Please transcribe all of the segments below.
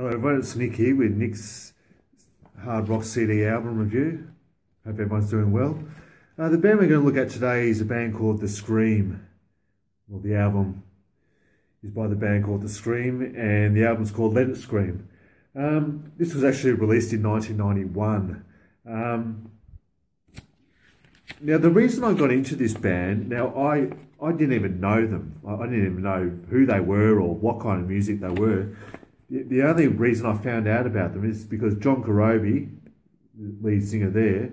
Hello everyone, it's Nick here with Nick's hard rock CD album review. Hope everyone's doing well. The band we're going to look at today is a band called The Scream. Well, the album is by the band called The Scream, and the album's called Let It Scream. This was actually released in 1991. Now, the reason I got into this band, now I didn't even know them. I didn't even know who they were or what kind of music they were. The only reason I found out about them is because John Corabi, the lead singer there,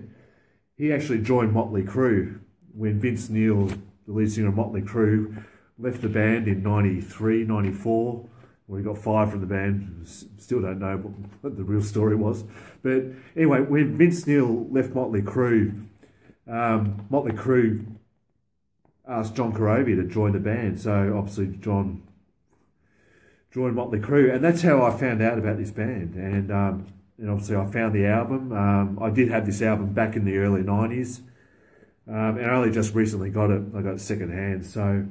he actually joined Motley Crue when Vince Neil, the lead singer of Motley Crue, left the band in 93, 94. Well, he got fired from the band. Still don't know what the real story was. But anyway, when Vince Neil left Motley Crue asked John Corabi to join the band. So obviously John joined Motley Crue, and that's how I found out about this band. And obviously I found the album. I did have this album back in the early 90s, and I only just recently got it. I got it second hand, so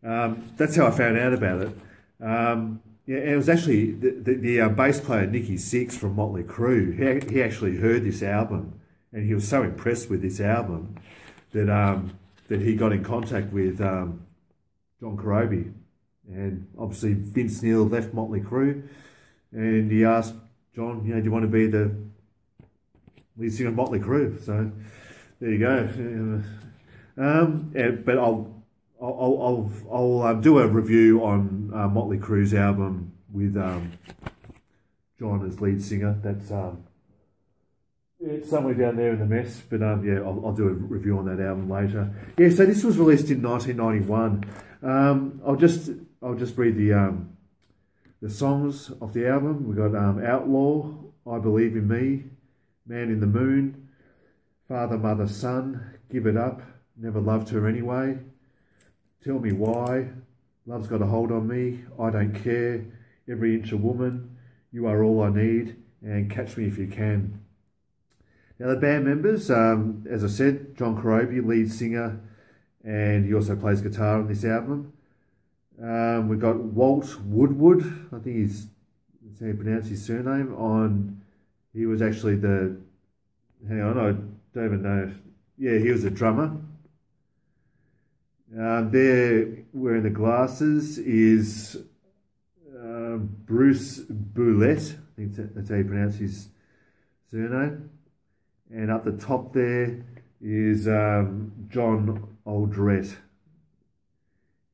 that's how I found out about it. Yeah, and it was actually the bass player Nicky Six from Motley Crue. He actually heard this album, and he was so impressed with this album that he got in contact with John Corabi. And obviously Vince Neil left Motley Crue, and he asked John, do you want to be the lead singer of Motley Crue? So there you go. But I'll do a review on Motley Crue's album with John as lead singer. That's it's somewhere down there in the mess, but yeah, I'll do a review on that album later. Yeah, so this was released in 1991. I'll just read the songs of the album. We got Outlaw, I Believe in Me, Man in the Moon, Father, Mother, Son, Give It Up, Never Loved Her Anyway, Tell Me Why, Love's Got a Hold on Me, I Don't Care, Every Inch a Woman, You Are All I Need, and Catch Me If You Can. Now the band members, as I said, John Corabi, lead singer, and he also plays guitar on this album. We've got Walt Woodward, I think that's how you pronounce his surname, he was actually hang on, I don't even know, yeah, he was a drummer. There, wearing the glasses, is Bruce Boulette, I think that's how you pronounce his surname. And up the top there is John Aldrett,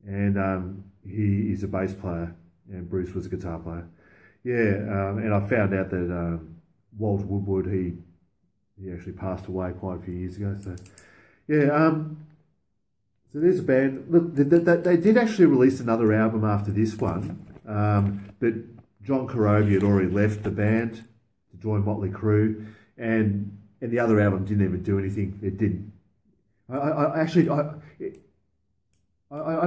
and he is a bass player, and Bruce was a guitar player. Yeah, and I found out that Walt Woodward, he actually passed away quite a few years ago. So yeah, so there's a band. Look, they did actually release another album after this one, but John Corabi had already left the band to join Motley Crue, and the other album didn't even do anything. It didn't. I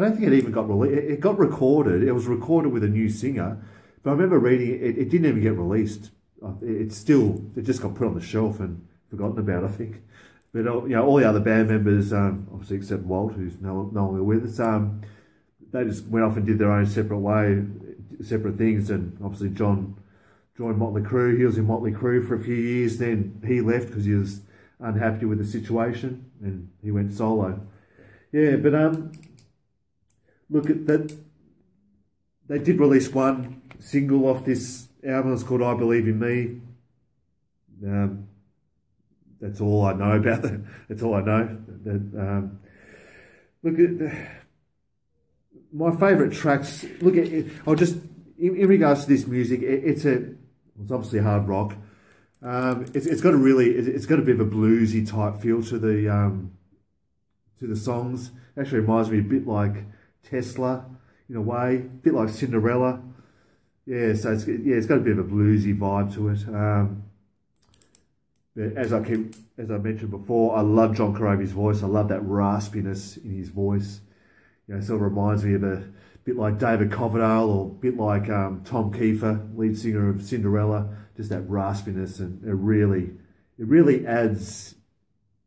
don't think it even got released. It got recorded. It was recorded with a new singer, but I remember reading it. It didn't even get released. It just got put on the shelf and forgotten about, I think. But all the other band members, obviously except Walt, who's no longer with us, they just went off and did their own separate things. And obviously John joined Motley Crue. He was in Motley Crue for a few years. Then he left because he was unhappy with the situation, and he went solo. Yeah, but look at that. They did release one single off this album. It's called "I Believe in Me." That's all I know about that. That's all I know. Look at my favourite tracks. Look at it. I'll just in regards to this music. It's obviously hard rock. It's got a bit of a bluesy type feel to the songs. Actually reminds me a bit like Tesla in a way, a bit like Cinderella. Yeah, so it's got a bit of a bluesy vibe to it. But as I mentioned before, I love John Corabi's voice. I love that raspiness in his voice. It sort of reminds me of a bit like David Coverdale, or a bit like Tom Kiefer, lead singer of Cinderella. Just that raspiness, and it really adds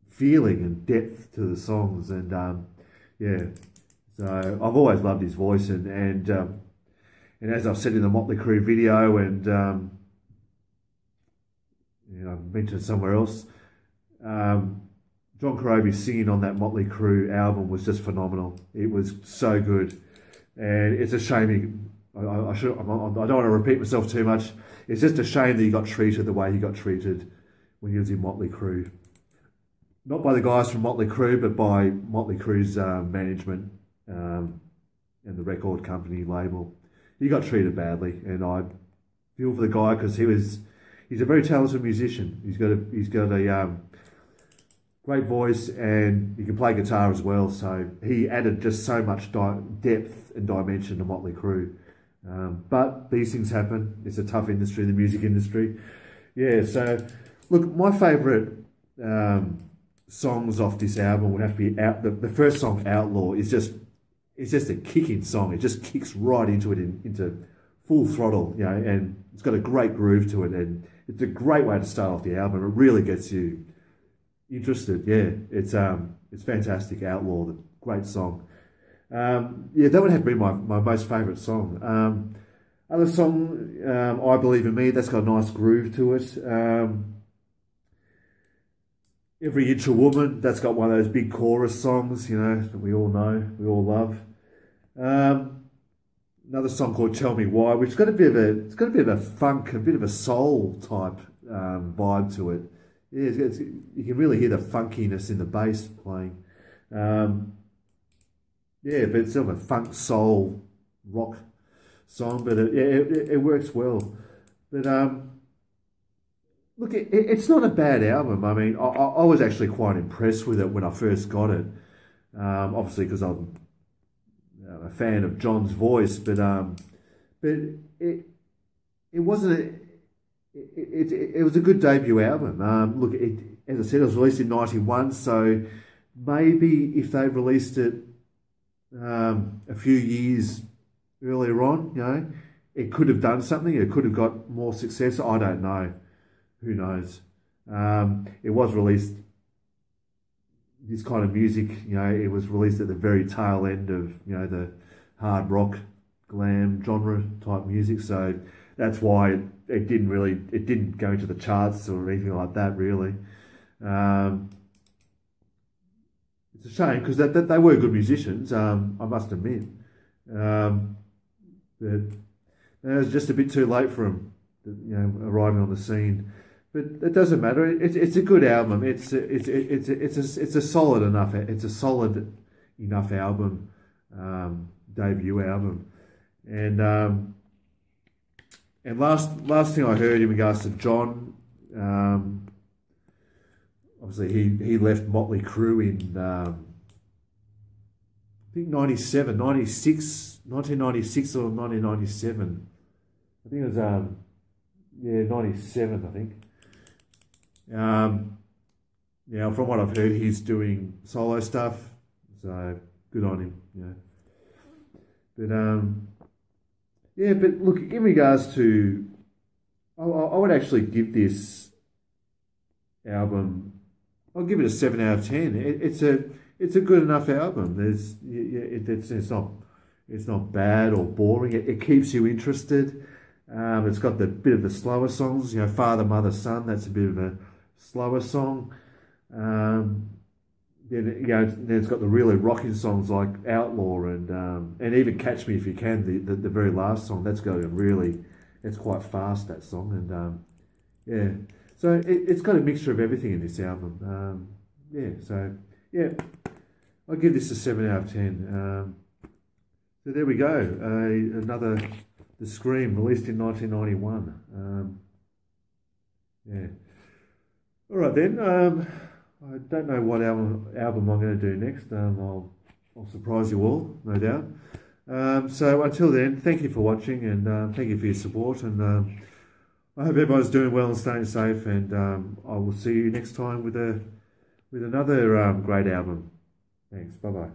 feeling and depth to the songs. And yeah, so I've always loved his voice, and And as I've said in the Motley Crue video, and you know, I've mentioned somewhere else, John Corabi singing on that Motley Crue album was just phenomenal. It was so good, and it's a shame. I don't want to repeat myself too much. It's just a shame that he got treated the way he got treated when he was in Motley Crue. Not by the guys from Motley Crue, but by Motley Crue's management and the record company label. He got treated badly, and I feel for the guy because he's a very talented musician. He's got a great voice, and he can play guitar as well. So he added just so much depth and dimension to Motley Crue. But these things happen. It's a tough industry, the music industry. Yeah. So look, my favourite songs off this album would have to be the first song, Outlaw. It's just a kicking song. It just kicks right into it, into full throttle, you know, and it's got a great groove to it, and it's a great way to start off the album. It really gets you interested. Yeah, it's fantastic. Outlaw, the great song. Yeah, that would have been my most favourite song. Other song, I Believe in Me, that's got a nice groove to it. Every Inch a Woman, that's got one of those big chorus songs, you know, that we all know, we all love. Another song called Tell Me Why, which has got a bit of a funk, a bit of a soul type vibe to it. Yeah, you can really hear the funkiness in the bass playing. Yeah, but it's sort of a funk soul rock song, but it works well. But look, it's not a bad album. I mean, I was actually quite impressed with it when I first got it. Obviously, because I'm a fan of John's voice, but it wasn't. It was a good debut album. Look, as I said, it was released in '91, so maybe if they released it a few years earlier on, you know, it could have done something. It could have got more success. I don't know. Who knows? It was released, this kind of music, you know, it was released at the very tail end of, you know, the hard rock, glam genre type music. So that's why it didn't go into the charts or anything like that, really. It's a shame because they were good musicians, I must admit. But it was just a bit too late for them, you know, arriving on the scene. But it doesn't matter. It's a good album. It's a solid enough album, debut album. And last thing I heard in regards to John, obviously he left Motley Crue in I think 1996 or 1997. I think it was 97, I think. Now, from what I've heard, he's doing solo stuff, so good on him, you know. But yeah, but look, in regards to, I would actually give this album, I'll give it a 7 out of 10. It's a good enough album. It's not bad or boring. It keeps you interested. It's got the bit of the slower songs, you know, Father, Mother, Son. That's a bit of a slower song. Then you know, then it's got the really rocking songs like Outlaw and even Catch Me If You Can. The very last song, that's going really, it's quite fast, that song. And yeah, so it's got a mixture of everything in this album. Yeah, so yeah, I'll give this a 7 out of 10. So there we go, another The Scream, released in 1991. Yeah. All right then. I don't know what album I'm going to do next. I'll surprise you all, no doubt. So until then, thank you for watching, and thank you for your support. And I hope everyone's doing well and staying safe. And I will see you next time with another great album. Thanks. Bye bye.